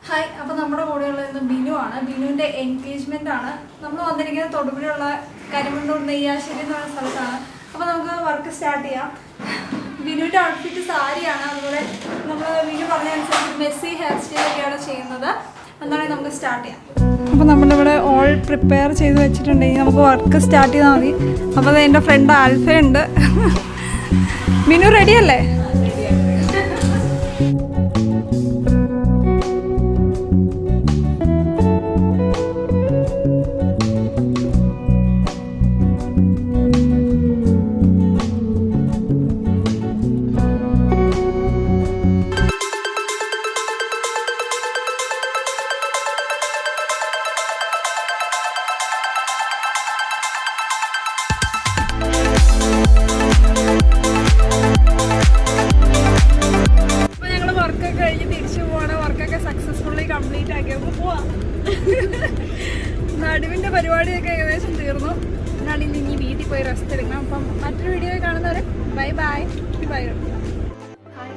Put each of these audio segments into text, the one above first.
Hi, അപ്പോൾ നമ്മുടെ കൂടെയുള്ള ഇന്ന് ബിനു ആണ്. ബിനുവിന്റെ എൻഗേജ്മെന്റ് ആണ്. നമ്മൾ വന്നിരിക്കുന്നത് തൊടുപുഴയുള്ള കരിമണ്ണൂർ നെയ്യാശ്ശേരി എന്ന് പറയുന്ന സ്ഥലത്താണ്. അപ്പോൾ നമുക്ക് വർക്ക് സ്റ്റാർട്ട് ചെയ്യാം. ബിനുവിന്റെ ഔട്ട്ഫിറ്റ് സാരിയാണ്. അതുപോലെ നമ്മൾ ബിനു പറഞ്ഞ അനുസരിച്ച് മെസ്സി ഹെയർ സ്റ്റൈലൊക്കെയാണ് ചെയ്യുന്നത്. എന്നാണെങ്കിൽ നമുക്ക് സ്റ്റാർട്ട് ചെയ്യാം. അപ്പോൾ നമ്മളിവിടെ ഓൾ പ്രിപ്പയർ ചെയ്ത് വെച്ചിട്ടുണ്ടെങ്കിൽ നമുക്ക് വർക്ക് സ്റ്റാർട്ട് ചെയ്താൽ മതി. അപ്പോൾ അത് എൻ്റെ ഫ്രണ്ട് ആൽഫയുണ്ട്. ബിനു റെഡിയല്ലേ? കംപ്ലീറ്റ് ആക്കിയപ്പോൾ പോവാം. നടുവിൻ്റെ പരിപാടിയൊക്കെ ഏകദേശം തീർന്നു. എന്നാണ് ഇനി വീട്ടിൽ പോയി റെസ്റ്റ് എടുക്കണം. അപ്പം മറ്റൊരു വീഡിയോ കാണുന്നവരെ ബൈ ബൈ ബൈ. ഹായ്,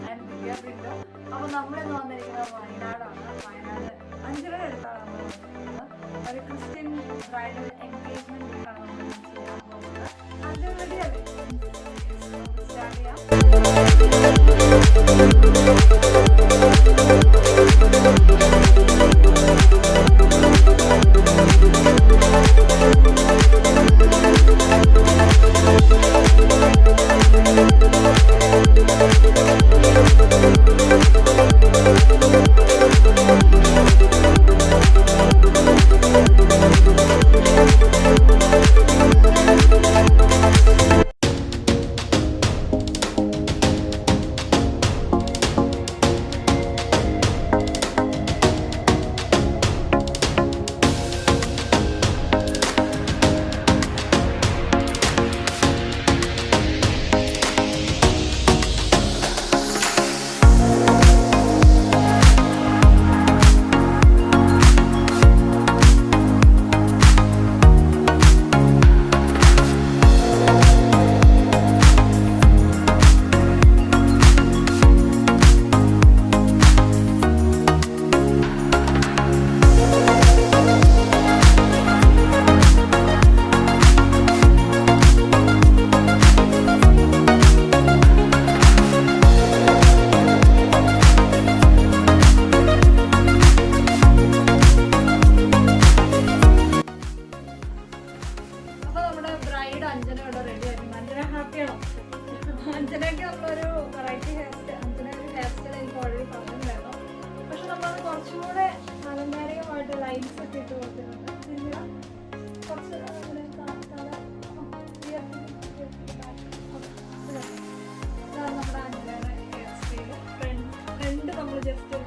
ഞാൻ ദിവ്യ ബിന്ദു. അപ്പോൾ നമ്മളിന്ന് വന്നിരിക്കുന്നത് വയനാടാണ്. വയനാട് അഞ്ചിലൂടെ അടുത്താണ് നമ്മൾ വന്നിരിക്കുന്നത്. ഒരു ക്രിസ്ത്യൻ ബ്രൈഡൽ എൻഗേജ്മെന്റ് ആണ് നമ്മൾ ചെയ്യാൻ പോകുന്നത്. അതിന് റെഡിയല്ലേ? സ്റ്റാർട്ട് ചെയ്യാം. അഞ്ജന ഇവിടെ റെഡി ആയിരുന്നു. അഞ്ജന ഹാപ്പിയാണോ? അഞ്ജനയ്ക്ക് നമ്മളൊരു വെറൈറ്റി ഹെയർ സ്റ്റൈൽ, അഞ്ജന ഒരു ഹെയർ സ്റ്റൈൽ എനിക്ക് ഓൾറെഡി പറഞ്ഞിട്ടുണ്ടായിരുന്നു. പക്ഷെ നമ്മളത് കുറച്ചുകൂടെ അലങ്കാരികമായിട്ട് ലൈൻസ് ഒക്കെ ഇട്ട് കൊടുത്തിട്ടുണ്ട്. കുറച്ച് നമ്മുടെ അഞ്ജനയുടെ ഹെയർ സ്റ്റൈൽ ഫ്രണ്ട് നമ്മൾ ജസ്റ്റ് ഒരു